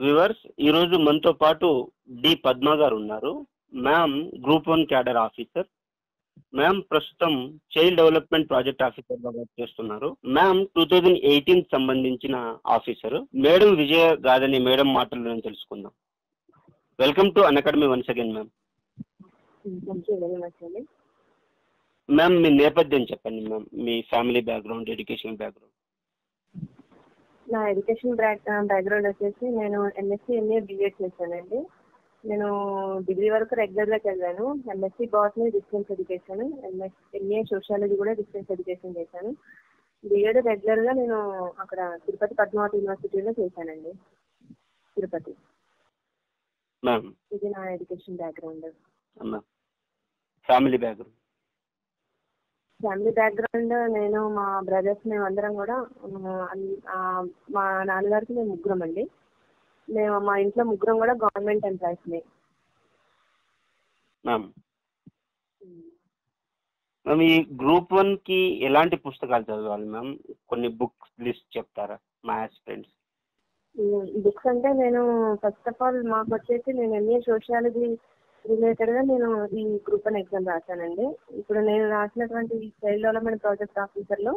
Viewers, ఈరోజు మనతో పాటు డి పద్మ గారు ఉన్నారు. Ma'am group 1 cadre officer. Ma'am ప్రస్తుతం చైల్డ్ డెవలప్మెంట్ ప్రాజెక్ట్ ఆఫీసర్గా వర్క్ చేస్తున్నారు. మ్యామ్ 2018 సంబంధించిన ఆఫీసర్. మేడం విజయ గాదని మేడం మాటల్లో తెలుసుకుందాం. Welcome to Unacademy once again ma'am. Ma'am మీ నేపథ్యం చెప్పండి మ్యామ్, మీ ఫ్యామిలీ బ్యాక్గ్రౌండ్, ఎడ్యుకేషన్ బ్యాక్గ్రౌండ్. నా ఎడ్యుకేషన్ బ్యాక్గ్రౌండ్ వచ్చేసి నేను ఎంఎస్సీ ఎంఏ బీఎడ్ చేశానండి. నేను డిగ్రీ వరకు రెగ్యులర్గా చదివాను. MSc botany distance education, MA sociology కూడా డిస్టెన్స్ ఎడ్యుకేషన్ చేశాను. బీఎడ్ రెగ్యులర్గా నేను అక్కడ తిరుపతి పద్మావతి యూనివర్సిటీలో చేశానండి, తిరుపతి. ఇది నా ఎడ్యుకేషన్ బ్యాక్గ్రౌండ్. ఫ్యామిలీ బ్యాక్గ్రౌండ్ నేను మా బ్రదర్స్ మేము అందరం కూడా మా నాన్నగారికి మేము ముగ్గురం అండి. మా ఇంట్లో ముగ్గురం కూడా గవర్నమెంట్ ఎంప్లాయీస్ని. మ్యామ్ ఈ గ్రూప్ 1కి ఎలాంటి పుస్తకాలు చదవాలి మ్యామ్? కొన్ని బుక్స్ లిస్ట్ చెప్తారా మా స్టూడెంట్స్? బుక్స్ అంటే నేను ఫస్ట్ ఆఫ్ ఆల్ మాకు వచ్చేసి నేను ఎంఏ సోషియాలజీ రిలేటెడ్గా నేను ఈ గ్రూప్ 1 ఎగ్జామ్ రాశానండి. ఇప్పుడు నేను రాసినటువంటి చైల్డ్ డెవలప్మెంట్ ప్రాజెక్ట్ ఆఫీసర్లో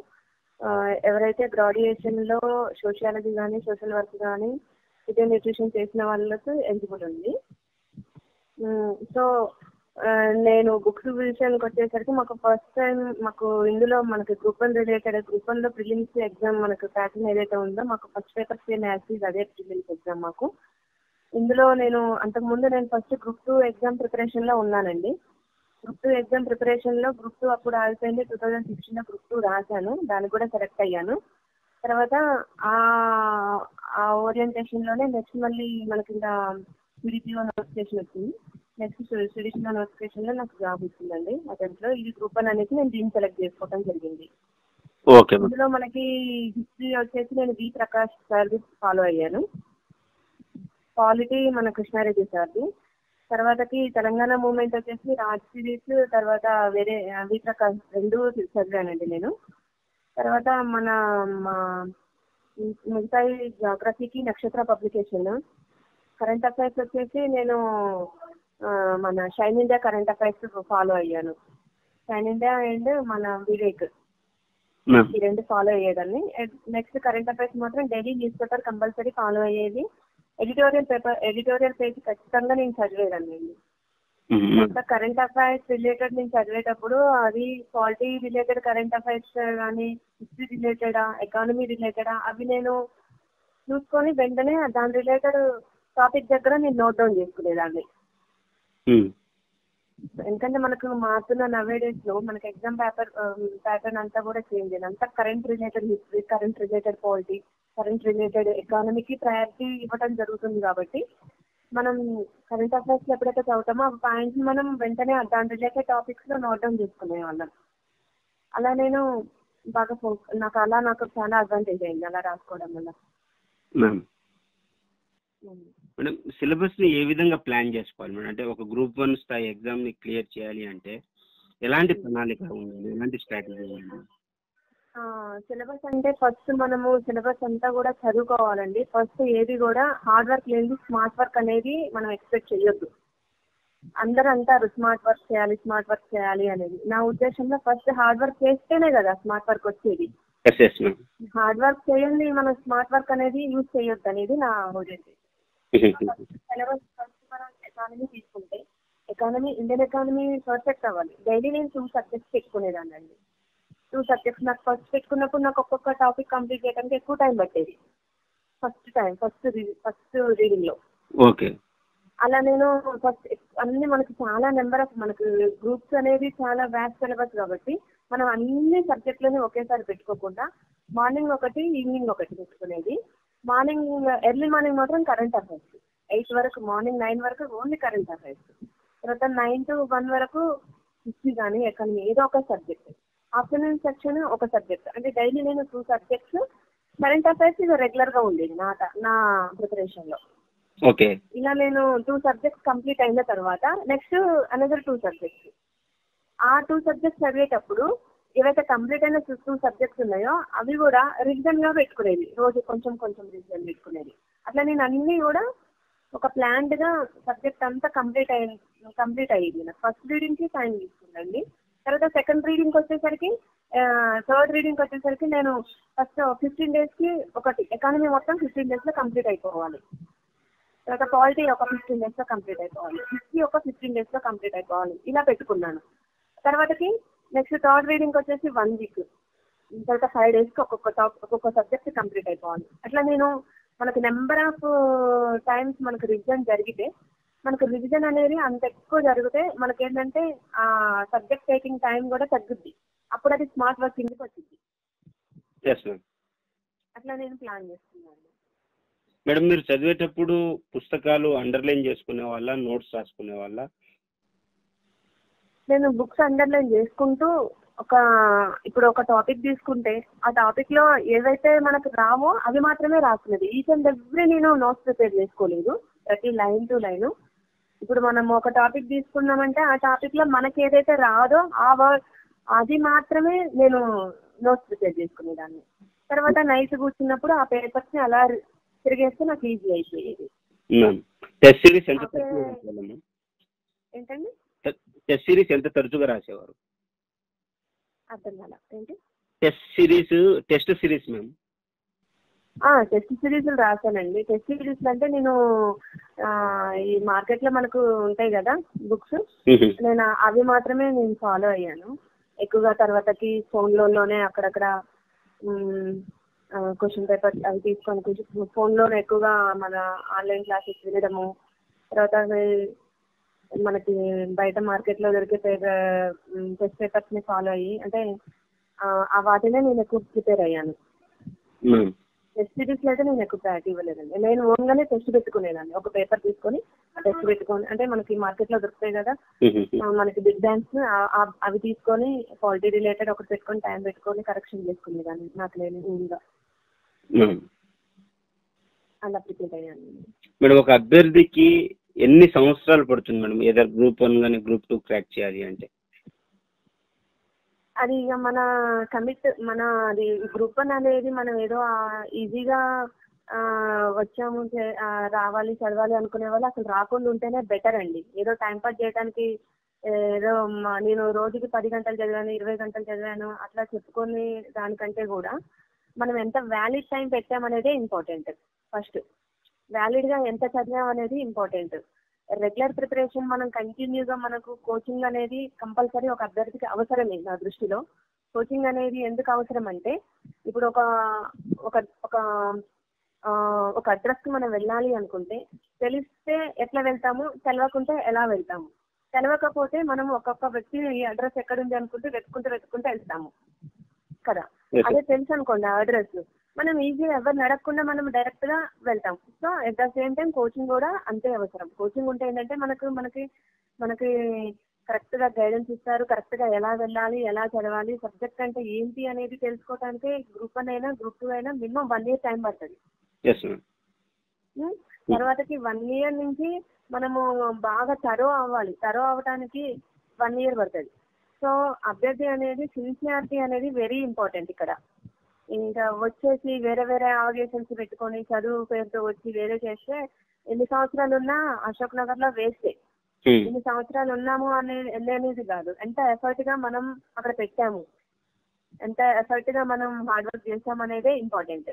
ఎవరైతే గ్రాడ్యుయేషన్లో సోషియాలజీ కానీ సోషల్ వర్క్ కానీ ఫుడ్ న్యూట్రిషన్ చేసిన వాళ్ళకు ఎలిజిబుల్ ఉంది. సో నేను బుక్స్ విషయానికి వచ్చేసరికి మాకు ఫస్ట్ టైం ఇందులో మనకి గ్రూప్ 1 రిలేటెడ్, గ్రూప్ 1లో ప్రిలిమ్స్ ఎగ్జామ్ మనకు ప్యాటర్న్ ఏదైతే ఉందో మాకు ఫస్ట్ పేపర్ సేమ్ యాజ్ అదే ప్రిలిమ్స్ ఎగ్జామ్ మాకు. ఇందులో నేను అంతకుముందు ఫస్ట్ గ్రూప్ 2 ఎగ్జామ్ ప్రిపరేషన్లో ఉన్నానండి. గ్రూప్ 2 ఎగ్జామ్ ప్రిపరేషన్లో గ్రూప్ 2 అప్పుడు ఆగిపోయింది. 2016లో గ్రూప్ 2 రాశాను, దానికి కూడా సెలెక్ట్ అయ్యాను. తర్వాత ఆ ఓరియంటేషన్లోనే నెక్స్ట్ మళ్ళీ మనకి ఇంకా సిడిపిఓ నోటిఫికేషన్ వచ్చింది. నెక్స్ట్ సిడిపిఓ నోటిఫికేషన్లో నాకు జాబ్ వచ్చిందండి. అటెంప్ట్లో ఇది గ్రూప్ 1 అనేది నేను దీన్ని సెలెక్ట్ చేసుకోవడం జరిగింది. ఇందులో మనకి హిస్టరీ వచ్చేసి నేను బి ప్రకాష్ సర్వీస్ ఫాలో అయ్యాను. పాలిటీ మన కృష్ణారెడ్డి సార్ది. తర్వాతకి తెలంగాణ మూవ్మెంట్ వచ్చేసి రాజ్ సిరీస్, తర్వాత వేరే వి ప్రకాష్, రెండు చదివానండి నేను. తర్వాత మా మిగతా జాగ్రఫీకి నక్షత్ర పబ్లికేషన్. కరెంట్ అఫైర్స్ వచ్చేసి నేను మన shine India current affairs follow అయ్యాను. షైన్ ఇండియా అండ్ మన వివేక్, ఈ రెండు ఫాలో అయ్యేదాన్ని. నెక్స్ట్ కరెంట్ అఫైర్స్ మాత్రం daily news paper compulsory follow అయ్యేది. ఎడిటోరియల్ పేజ్ ఖచ్చితంగా నేను చదివేదాన్ని. కరెంట్ అఫైర్స్ రిలేటెడ్ నేను చదివేటప్పుడు అది పాలిటీ రిలేటెడ్ కరెంట్ అఫైర్స్ కానీ హిస్టరీ రిలేటెడా ఎకానమీ రిలేటెడా అవి నేను చూసుకొని వెంటనే దాని రిలేటెడ్ టాపిక్ దగ్గర నేను నోట్ డౌన్ చేసుకునేదాన్ని. ఎందుకంటే మనకు మారుతున్న నవే డేస్లో మనకి ఎగ్జామ్ ప్యాటర్న్ అంతా కూడా చేంజ్ అయింది. అంతా current related history, current related polity, current related ఎకానమీకి ప్రయారిటీ ఇవ్వడం జరుగుతుంది. కాబట్టి మనం కరెంట్ అఫైర్స్ ఎప్పుడైతే చదువుతామో ఆ పాయింట్స్ మనం వెంటనే దాని రిలేటెడ్ టాపిక్స్లో నోట్ డౌన్ చేసుకునే వాళ్ళం. అలా నేను బాగా నాకు చాలా అడ్వాంటేజ్ అయింది అలా రాసుకోవడం వల్ల. మేడం సిలబస్ ని ఏ విధంగా ప్లాన్ చేసుకోవాలి మేడం? అంటే ఒక గ్రూప్ 1 స్థాయి ఎగ్జామ్ ని క్లియర్ చేయాలి అంటే ఎలాంటి ప్రణాళిక ఉండాలి, ఎలాంటి స్ట్రాటజీ ఉండాలి? సిలబస్ అంటే ఫస్ట్ మనము సిలబస్ అంతా కూడా చదువుకోవాలండి. ఫస్ట్ ఏది కూడా హార్డ్ వర్క్ లేని స్మార్ట్ వర్క్ అనేది మనం ఎక్స్పెక్ట్ చేయొద్దు. అందరూ అంటారు స్మార్ట్ వర్క్ చేయాలి అనేది. నా ఉద్దేశంలో ఫస్ట్ హార్డ్ వర్క్ చేస్తేనే కదా స్మార్ట్ వర్క్ వచ్చేది. హార్డ్ వర్క్ చేయండి మనం స్మార్ట్ వర్క్ అనేది యూజ్ చేయొద్దు అనేది నా ఉద్దేశం. సిలబస్ ఫస్ట్ మనం ఎకానమీ తీసుకుంటే ఇండియన్ ఎకానమీ పర్ఫెక్ట్ అవ్వాలి. డైలీ నేను 2 సబ్జెక్ట్స్ పెట్టుకునేదాన్ని అండి. 2 సబ్జెక్ట్స్ నాకు ఫస్ట్ పెట్టుకున్నప్పుడు నాకు ఒక్కొక్క టాపిక్ కంప్లీట్ చేయడానికి ఎక్కువ టైం పట్టేది ఫస్ట్ రీడింగ్ లో. అలా నేను ఫస్ట్ అన్ని మనకి చాలా నెంబర్ ఆఫ్ మనకు గ్రూప్స్ అనేది చాలా వ్యాస్ట్ సిలబస్ కాబట్టి మనం అన్ని సబ్జెక్టులని ఒకేసారి పెట్టుకోకుండా మార్నింగ్ ఒకటి ఈవినింగ్ ఒకటి పెట్టుకునేది. ఎర్లీ మార్నింగ్ మాత్రం కరెంట్ అఫైర్స్ 8 వరకు, మార్నింగ్ 9 వరకు ఓన్లీ కరెంట్ అఫైర్స్. తర్వాత 9 to 1 వరకు హిస్టరీ కానీ ఎకానమీ ఏదో ఒక సబ్జెక్ట్. ఆఫ్టర్నూన్ సెక్షన్ ఒక సబ్జెక్ట్. అంటే డైలీ నేను 2 సబ్జెక్ట్స్. కరెంట్ అఫైర్స్ ఇది రెగ్యులర్ గా ఉండేది నా ప్రిపరేషన్ లో. ఇలా నేను 2 సబ్జెక్ట్స్ కంప్లీట్ అయిన తర్వాత నెక్స్ట్ అనదర్ 2 సబ్జెక్ట్స్. ఆ 2 సబ్జెక్ట్స్ చదివేటప్పుడు ఏవైతే కంప్లీట్ అయిన 2 సబ్జెక్ట్స్ ఉన్నాయో అవి కూడా రివిజన్ గా పెట్టుకునేది. రోజు కొంచెం రివిజన్ పెట్టుకునేది. అట్లా నేను అన్ని కూడా ఒక ప్లాన్డ్ గా సబ్జెక్ట్ అంతా కంప్లీట్ అయ్యింది. నాకు ఫస్ట్ రీడింగ్ కి టైం తీసుకుందండి. తర్వాత సెకండ్ రీడింగ్ వచ్చేసరికి థర్డ్ రీడింగ్ వచ్చేసరికి నేను ఫస్ట్ 15 days కి ఒకటి ఎకానమీ మొత్తం 15 days లో కంప్లీట్ అయిపోవాలి. తర్వాత పాలిటీ ఒక 15 days లో కంప్లీట్ అయిపోవాలి. హిస్టరీ ఒక 15 days లో కంప్లీట్ అయిపోవాలి. ఇలా పెట్టుకున్నాను. తర్వాతకి నెక్స్ట్ థర్డ్ రీడింగ్ వచ్చేసి 1 week. తర్వాత 5 days కి ఒక్కొక్క సబ్జెక్ట్ కంప్లీట్ అయిపోవాలి. అట్లా నేను మనకు నెంబర్ ఆఫ్ టైమ్స్ మనకు రివిజన్ జరిగితే మనకు రివిజన్ అనేది అంత ఎక్కువ జరిగితే మనకేంటంటే ఆ సబ్జెక్ట్ టేకింగ్ టైం కూడా తగ్గుద్ది. అప్పుడు అది స్మార్ట్ వర్క్ కిందకి వచ్చింది. అట్లా నేను ప్లాన్ చేస్తున్నాను. మేడం, మీరు చదివేటప్పుడు పుస్తకాలు అండర్లైన్ చేసుకునే వాళ్ళ, నోట్స్ రాసుకునే వాళ్ళ? నేను బుక్స్ అండర్లైన్ చేసుకుంటూ ఇప్పుడు ఒక టాపిక్ తీసుకుంటే ఆ టాపిక్ లో ఏవైతే మనకు రావో అవి మాత్రమే రాసుకునేది. ఈచ్ అండ్ ఎవ్రీ నేను నోట్స్ ప్రిపేర్ చేసుకోలేదు, ప్రతి లైన్ టు లైన్. ఇప్పుడు మనం ఒక టాపిక్ తీసుకున్నామంటే ఆ టాపిక్ లో మనకి ఏదైతే రాదో ఆ వర్డ్ అది మాత్రమే నేను నోట్స్ ప్రిపేర్ చేసుకునేదాన్ని. తర్వాత నైట్ కూర్చున్నప్పుడు ఆ పేపర్స్ ని అలా తిరిగేస్తే నాకు ఈజీ అయిపోయేది. ఏంటండి? టెస్ట్ సిరీస్ ఎంత తరచుగా రాసేవారు? అర్థం కాల. ఏంటి? Test series ma'am. Test series రాశానండి. టెస్ట్ సిరీస్ అంటే నేను ఈ మార్కెట్ లో మనకు ఉంటాయి కదా బుక్స్, నేను అవి మాత్రమే నేను ఫాలో అయ్యాను ఎక్కువగా. తర్వాతకి ఫోన్లోనే అక్కడక్కడ క్వశ్చన్ పేపర్ అవి తీసుకొని ఫోన్లోనే ఎక్కువగా మన ఆన్లైన్ క్లాసెస్ వినడము. తర్వాత మనకి బయట మార్కెట్ లో దొరికే టెస్ట్ పేపర్స్ ని ఫాలో అయ్యి అంటే వాటినే నేను ఎక్కువ ప్రిపేర్ అయ్యాను. టెస్ట్ సిరీస్ లో అయితే నేను ఎక్కువ ప్రయారిటీ ఇవ్వలేదండి. నేను ఓన్ గానే టెస్ట్ పెట్టుకునేదాన్ని. ఒక పేపర్ తీసుకొని టెస్ట్ పెట్టుకొని అంటే మనకి మార్కెట్ లో దొరుకుతాయి కదా మనకి బిగ్ బ్యాంక్స్, అవి తీసుకొని క్వాలిటీ రిలేటెడ్ ఒకటి పెట్టుకొని టైం పెట్టుకొని కరెక్షన్ చేసుకునేదాన్ని నాకు నేను ఓన్గా. అలా ప్రిపేర్ అయ్యాను. మేడం, ఒక అభ్యర్థికి ఎన్ని సంవత్సరాలు పడుతుంది మేడం ఏదో గ్రూప్ 1 కానీ గ్రూప్ 2 క్రాక్ చేయాలి అంటే? అది ఇక మన అది గ్రూప్ 1 అనేది మనం ఏదో ఈజీగా వచ్చాము రావాలి చదవాలి అనుకునే వాళ్ళు అసలు రాకుండా ఉంటేనే బెటర్ అండి. ఏదో టైం పాస్ చేయడానికి ఏదో నేను రోజుకి 10 గంటలు చదివాను, 20 గంటలు చదివాను అట్లా చెప్పుకొని దానికంటే కూడా మనం ఎంత వ్యాలిడ్ టైం పెట్టామనేదే ఇంపార్టెంట్. ఫస్ట్ వ్యాలిడ్ గా ఎంత చదివాం అనేది ఇంపార్టెంట్. రెగ్యులర్ ప్రిపరేషన్ మనం కంటిన్యూగా మనకు కోచింగ్ అనేది కంపల్సరీ ఒక అభ్యర్థికి అవసరమే. నా దృష్టిలో కోచింగ్ అనేది ఎందుకు అవసరం అంటే ఇప్పుడు ఒక అడ్రస్ కి మనం వెళ్ళాలి అనుకుంటే తెలిస్తే ఎట్లా వెళ్తాము, తెలవకుంటే ఎలా వెళ్తాము. తెలవకపోతే మనం ఒక్కొక్క వ్యక్తి ఈ అడ్రస్ ఎక్కడుంది అనుకుంటే వెతుకుంటూ వెళ్తాము కదా. అదే తెలుసు అనుకోండి ఆ అడ్రస్, మనం ఈజీగా ఎవరిని అడగకుండా మనం డైరెక్ట్ గా వెళ్తాం. So at the same time coaching కూడా అంతే అవసరం. కోచింగ్ ఉంటే ఏంటంటే మనకి కరెక్ట్ గా గైడెన్స్ ఇస్తారు, కరెక్ట్ గా ఎలా వెళ్ళాలి, ఎలా చదవాలి, సబ్జెక్ట్ అంటే ఏంటి అనేది తెలుసుకోవడానికి గ్రూప్ 1 అయినా గ్రూప్ 2 అయినా మినిమం 1 year టైం పడుతుంది. తర్వాతకి 1 year నుంచి మనము బాగా తరో అవ్వడానికి 1 year పడుతుంది. సో అభ్యర్థి అనేది సిన్సియారిటీ అనేది వెరీ ఇంపార్టెంట్ ఇక్కడ. ఇంకా వచ్చేసి వేరే ఆబ్లిగేషన్స్ పెట్టుకొని చదువు పేరుతో వచ్చి వేరే చేస్తే ఎన్ని సంవత్సరాలు ఉన్నా అశోక్ నగర్ లో వేస్తే ఎన్ని సంవత్సరాలు ఉన్నాము అనేది కాదు, ఎంత ఎఫర్ట్ గా మనం అక్కడ పెట్టాము, ఎంత ఎఫర్ట్ గా మనం హార్డ్ వర్క్ చేసామనేదే ఇంపార్టెంట్.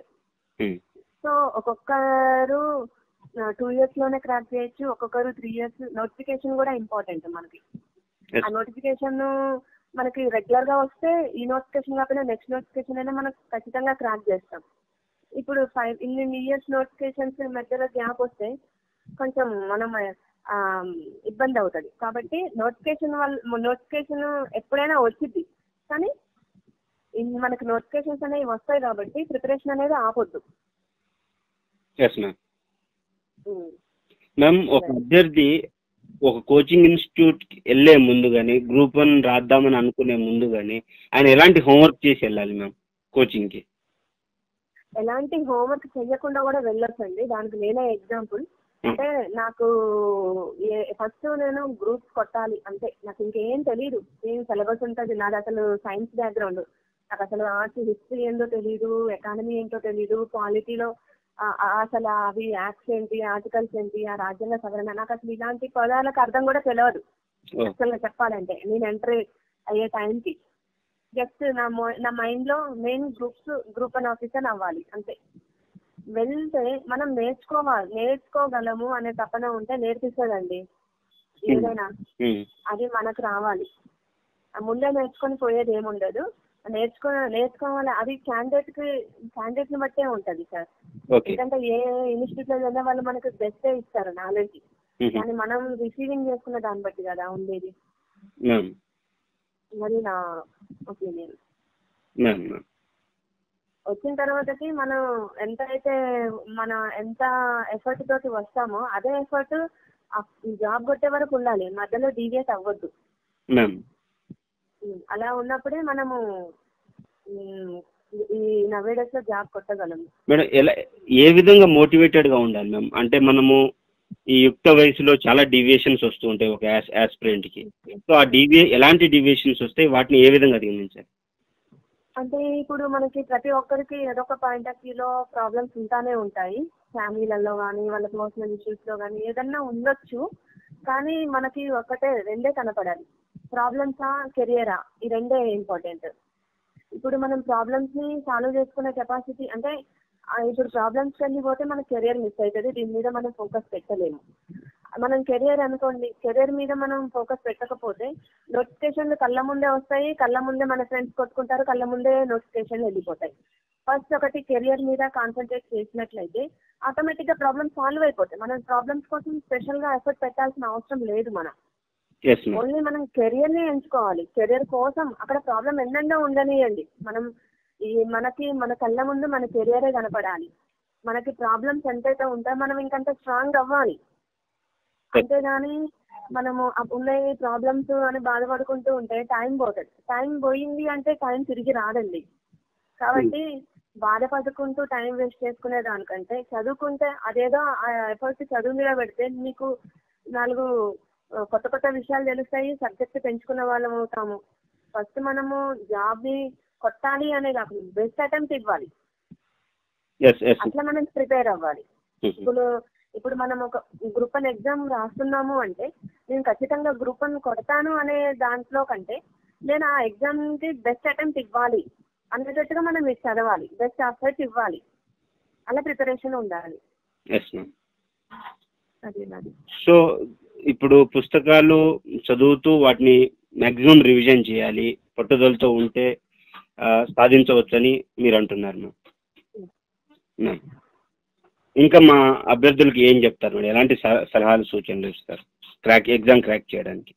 సో ఒక్కొక్కరు 2 years లోనే క్రాక్ చేయొచ్చు, ఒక్కొక్కరు 3 years. నోటిఫికేషన్ కూడా ఇంపార్టెంట్ మనకి. ఆ నోటిఫికేషన్ మనకి రెగ్యులర్ గా వస్తే ఈ నోటిఫికేషన్ కాకపోయినా నెక్స్ట్ నోటిఫికేషన్ అయినా మనం ఖచ్చితంగా క్రాక్ చేస్తాం. ఇప్పుడు ఇన్ని ఇయర్స్ నోటిఫికేషన్స్ మధ్యలో గ్యాప్ వస్తే కొంచెం మనం ఇబ్బంది అవుతుంది. కాబట్టి నోటిఫికేషన్ ఎప్పుడైనా వచ్చింది, కానీ మనకి నోటిఫికేషన్స్ అనేవి వస్తాయి కాబట్టి ప్రిపరేషన్ అనేది ఆపొద్దు. మ్యామ్, ఒక అభ్యర్థి ఒక కోచింగ్ ఇన్స్టిట్యూట్ వెళ్ళే ముందు కానీ గ్రూప్ 1 రాద్దామని అనుకునే ముందు కానీ ఆయన ఎలాంటి హోంవర్క్ చేసి వెళ్ళాలి మ్యామ్ కోచింగ్ కి? ఎలాంటి హోంవర్క్ చేయకుండా కూడా వెళ్ళొచ్చండి. దానికి నేనే ఎగ్జాంపుల్. అంటే నాకు ఫస్ట్ నేను గ్రూప్స్ కొట్టాలి అంటే నాకు ఇంకేం తెలియదు. ఏం సిలబస్ ఉంటుంది, నాది అసలు సైన్స్ బ్యాక్గ్రౌండ్, నాకు అసలు ఆర్ట్స్ హిస్టరీ ఏంటో తెలియదు, ఎకానమీ ఏంటో తెలియదు, పాలిటీలో అసలు అవి యాక్ట్స్ ఏంటి, ఆర్టికల్స్ ఏంటి, ఆ రాజ్యాంగ సవరణ, నాకు అసలు ఇలాంటి పదాలకు అర్థం కూడా తెలియదు అసలు చెప్పాలంటే. నేను ఎంటర్ అయ్యే టైంకి జస్ట్ నా మైండ్ లో మెయిన్ గ్రూప్ 1 ఆఫీసర్ అవ్వాలి అంతే. వెళ్తే మనం నేర్చుకోగలము అనే తపన ఉంటే నేర్పిస్తుందండి ఏదైనా. అది మనకు రావాలి. ముందే నేర్చుకొని పోయేది ఏముండదు. నేర్చుకోవాలి. అది క్యాండిడేట్ ని బట్టే ఉంటది సార్. ఎందుకంటే ఏ ఇన్స్టిట్యూట్ లో చదివిన వాళ్ళు మనకు బెస్ట్ ఇస్తారు నాలెడ్జ్, కానీ మనం రిసీవింగ్ చేసుకున్న దాన్ని బట్టి కదా ఉండేది. మరి నా ఒపీనియన్. వచ్చిన తర్వాతకి మనం ఎంత ఎఫర్ట్ తోటి వస్తామో అదే ఎఫర్ట్ జాబ్ కొట్టే వరకు ఉండాలి, మధ్యలో డీవియేట్ అవ్వద్దు. అలా ఉన్నప్పుడే మనము ఈ నవేడేస్ లో జాబ్ కొట్టగలము. మేడం ఏ విధంగా మోటివేటెడ్ గా ఉండాలి మ్యామ్? అంటే మనము ఈ యుక్త వయసులో చాలా డీవియేషన్స్ వస్తూ ఉంటాయి ఒక యాస్పిరెంట్ కి. సో ఆ ఎలాంటి డీవియేషన్స్ వస్తాయి, వాటిని ఏ విధంగా అధిగమించాలి? అంటే ఇప్పుడు మనకి ప్రతి ఒక్కరికి ఏదో ఒక పాయింట్ ఆఫ్ వ్యూలో ప్రాబ్లమ్స్ ఉంటానే ఉంటాయి. ఫ్యామిలీలలో కానీ వాళ్ళ పర్సనల్ ఇష్యూస్ లో కానీ ఏదన్నా ఉండొచ్చు. కానీ మనకి రెండే కనపడాలి, ప్రాబ్లమ్సా కెరియరా, ఈ రెండే ఇంపార్టెంట్. ఇప్పుడు మనం ప్రాబ్లమ్స్ ని సాల్వ్ చేసుకునే కెపాసిటీ, అంటే ఇప్పుడు ప్రాబ్లమ్స్ వెళ్ళిపోతే మన కెరియర్ మిస్ అవుతుంది, దీని మీద మనం ఫోకస్ పెట్టలేము. మనం కెరియర్ అనుకోండి, కెరియర్ మీద మనం ఫోకస్ పెట్టకపోతే నోటిఫికేషన్లు కళ్ళ ముందే వస్తాయి, కళ్ళ ముందే మన ఫ్రెండ్స్ కొట్టుకుంటారు, కళ్ళ ముందే నోటిఫికేషన్లు వెళ్ళిపోతాయి. ఫస్ట్ ఒకటి కెరియర్ మీద కాన్సన్ట్రేట్ చేసినట్లయితే ఆటోమేటిక్ గా ప్రాబ్లమ్స్ సాల్వ్ అయిపోతాయి. మనం ప్రాబ్లమ్స్ కోసం స్పెషల్ గా ఎఫర్ట్ పెట్టాల్సిన అవసరం లేదు. ఓన్లీ మనం కెరియర్ ని ఎంచుకోవాలి. కెరియర్ కోసం అక్కడ ప్రాబ్లం ఎన్నెన్నో ఉండనియండి, మన కళ్ళ ముందు మన కెరియరే కనపడాలి. మనకి ప్రాబ్లమ్స్ ఎంతైతే ఉంటాయో మనం ఇంకంత స్ట్రాంగ్ అవ్వాలి. అంతేగాని మనము ఉన్నాయి ప్రాబ్లమ్స్ అని బాధపడుకుంటూ ఉంటే టైం పోతుంది. టైం పోయింది అంటే టైం తిరిగి రాదండి. కాబట్టి బాధపడుకుంటూ టైం వేస్ట్ చేసుకునే దానికంటే చదువుకుంటే అదేదో ఆ ఎఫర్ట్ చదువు మీద పెడితే మీకు 4 కొత్త విషయాలు తెలుస్తాయి, సబ్జెక్ట్ పెంచుకున్న వాళ్ళం అవుతాము. ఫస్ట్ మనము జాబ్ ని కొట్టాలి అనే కాకుండా బెస్ట్ అటెంప్ట్ ఇవ్వాలి, అట్లా మనం ప్రిపేర్ అవ్వాలి. ఇప్పుడు మనం ఒక గ్రూప్ 1 ఎగ్జామ్ రాస్తున్నాము అంటే నేను ఖచ్చితంగా గ్రూప్ 1 కొడతాను అనే దాంట్లో కంటే నేను ఆ ఎగ్జామ్ కి బెస్ట్ అటెంప్ట్ ఇవ్వాలి అనేటట్టుగా మనం చదవాలి, బెస్ట్ ఎఫర్ట్ ఇవ్వాలి, అలా ప్రిపరేషన్ ఉండాలి. సో ఇప్పుడు పుస్తకాలు చదువుతూ వాటిని మాక్సిమం రివిజన్ చేయాలి, పట్టుదలతో ఉంటే సాధించవచ్చని మీరు అంటున్నారు మ్యామ్. ఇంకా మా అభ్యర్థులకి ఏం చెప్తారు మేడం? ఎలాంటి సలహాలు సూచనలు ఇస్తారు ఎగ్జామ్ క్రాక్ చేయడానికి?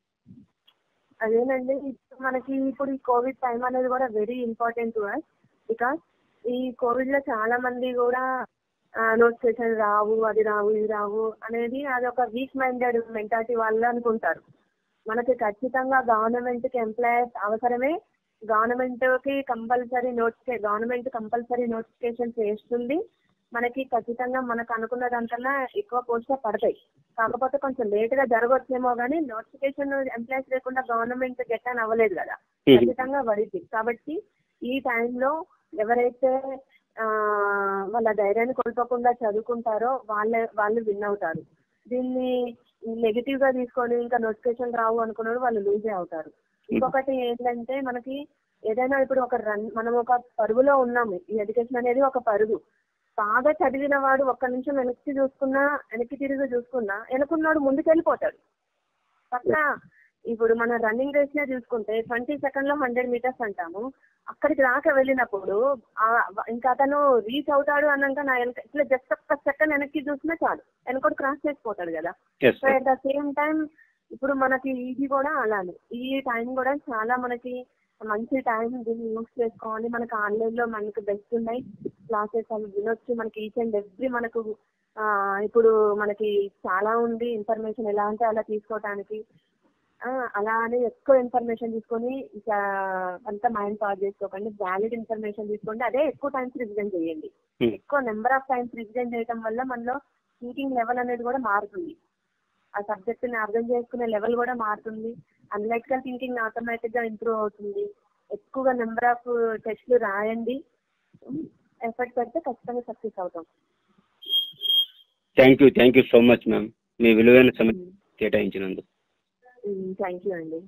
అదేనండి, మనకి ఇప్పుడు ఈ కోవిడ్ టైం అనేది కూడా very important to us. Because ఈ కోవిడ్ లో చాలా మంది కూడా నోటిఫికేషన్ రావు, అది రావు, ఇది రావు అనేది అది ఒక వీక్ మైండెడ్ మెంటాలిటీ వాళ్ళు అనుకుంటారు. మనకి ఖచ్చితంగా గవర్నమెంట్ కి ఎంప్లాయర్స్ అవసరమే. గవర్నమెంట్ కంపల్సరీ నోటిఫికేషన్ చేస్తుంది. మనకి ఖచ్చితంగా మనకు అనుకున్న దానికన్నా ఎక్కువ పోస్టులు పడతాయి. కాకపోతే కొంచెం లేట్ గా జరగవచ్చేమో కానీ నోటిఫికేషన్ ఎంప్లాయీస్ లేకుండా గవర్నమెంట్ గెట్ అని అవ్వలేదు కదా, ఖచ్చితంగా పడింది. కాబట్టి ఈ టైంలో ఎవరైతే వాళ్ళ ధైర్యాన్ని కోల్పోకుండా చదువుకుంటారో వాళ్ళు విన్ అవుతారు. దీన్ని నెగిటివ్ గా తీసుకొని ఇంకా నోటిఫికేషన్ రావు అనుకున్నారు వాళ్ళు లూజే అవుతారు. ఇంకొకటి ఏంటంటే మనకి ఏదైనా ఇప్పుడు మనం ఒక పరుగులో ఉన్నాము. ఈ ఎడ్యుకేషన్ అనేది ఒక పరుగు. బాగా చదివిన వాడు ఒక్క నిమిషం వెనక్కి తిరిగి చూసుకున్నా వెనుకున్నాడు ముందుకు వెళ్ళిపోతాడు పక్క. ఇప్పుడు మన రన్నింగ్ రేస్ నే చూసుకుంటే 20 seconds లో 100 meters అంటాము. అక్కడికి దాకా వెళ్ళినప్పుడు ఇంకా అతను రీచ్ అవుతాడు అన్నాక నా వెనక ఇట్లా జస్ట్ ఒక్క సెకండ్ వెనక్కి చూసినా చాలు వెనకడు క్రాస్ చేసిపోతాడు కదా. So at the same time ఇప్పుడు మనకి ఇది కూడా అలానే, ఈ టైం కూడా చాలా మనకి మంచి టైం, దీన్ని యూజ్ చేసుకోవాలి. మనకి ఆన్లైన్ లో మనకి బెస్ట్ ఉన్నాయి క్లాసెస్, అవి వినొచ్చు. మనకి ఈచ్ అండ్ ఎవ్రీ మనకు ఇప్పుడు మనకి చాలా ఉంది ఇన్ఫర్మేషన్, ఎలా అంటే అలా తీసుకోవటానికి. అలా అని ఎక్కువ ఇన్ఫర్మేషన్ తీసుకొని అంతా మైండ్ పాస్ చేసుకోకండి. వ్యాలిడ్ ఇన్ఫర్మేషన్ తీసుకోండి, అదే ఎక్కువ టైమ్స్ రివిజన్ చేయండి. ఎక్కువ నెంబర్ ఆఫ్ టైమ్స్ రివిజన్ చేయడం వల్ల మనలో థింకింగ్ లెవెల్ అనేది కూడా మారుతుంది. ఆ సబ్జెక్ట్ ని అర్థం చేసుకునే లెవెల్ కూడా మారుతుంది. అనలిటికల్ థింకింగ్ ఆటోమేటిక్ గా ఇంప్రూవ్ అవుతుంది. ఎక్కువగా నెంబర్ ఆఫ్ టెస్ట్లు రాయండి, ఎఫర్ట్ పెడితే ఖచ్చితంగా సక్సెస్ అవుతాం. Thank you so much ma'am, మీ విలువైన సమయం కేటాయించినందుకు. థ్యాంక్ యూ అండి.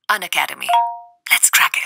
Unacademy.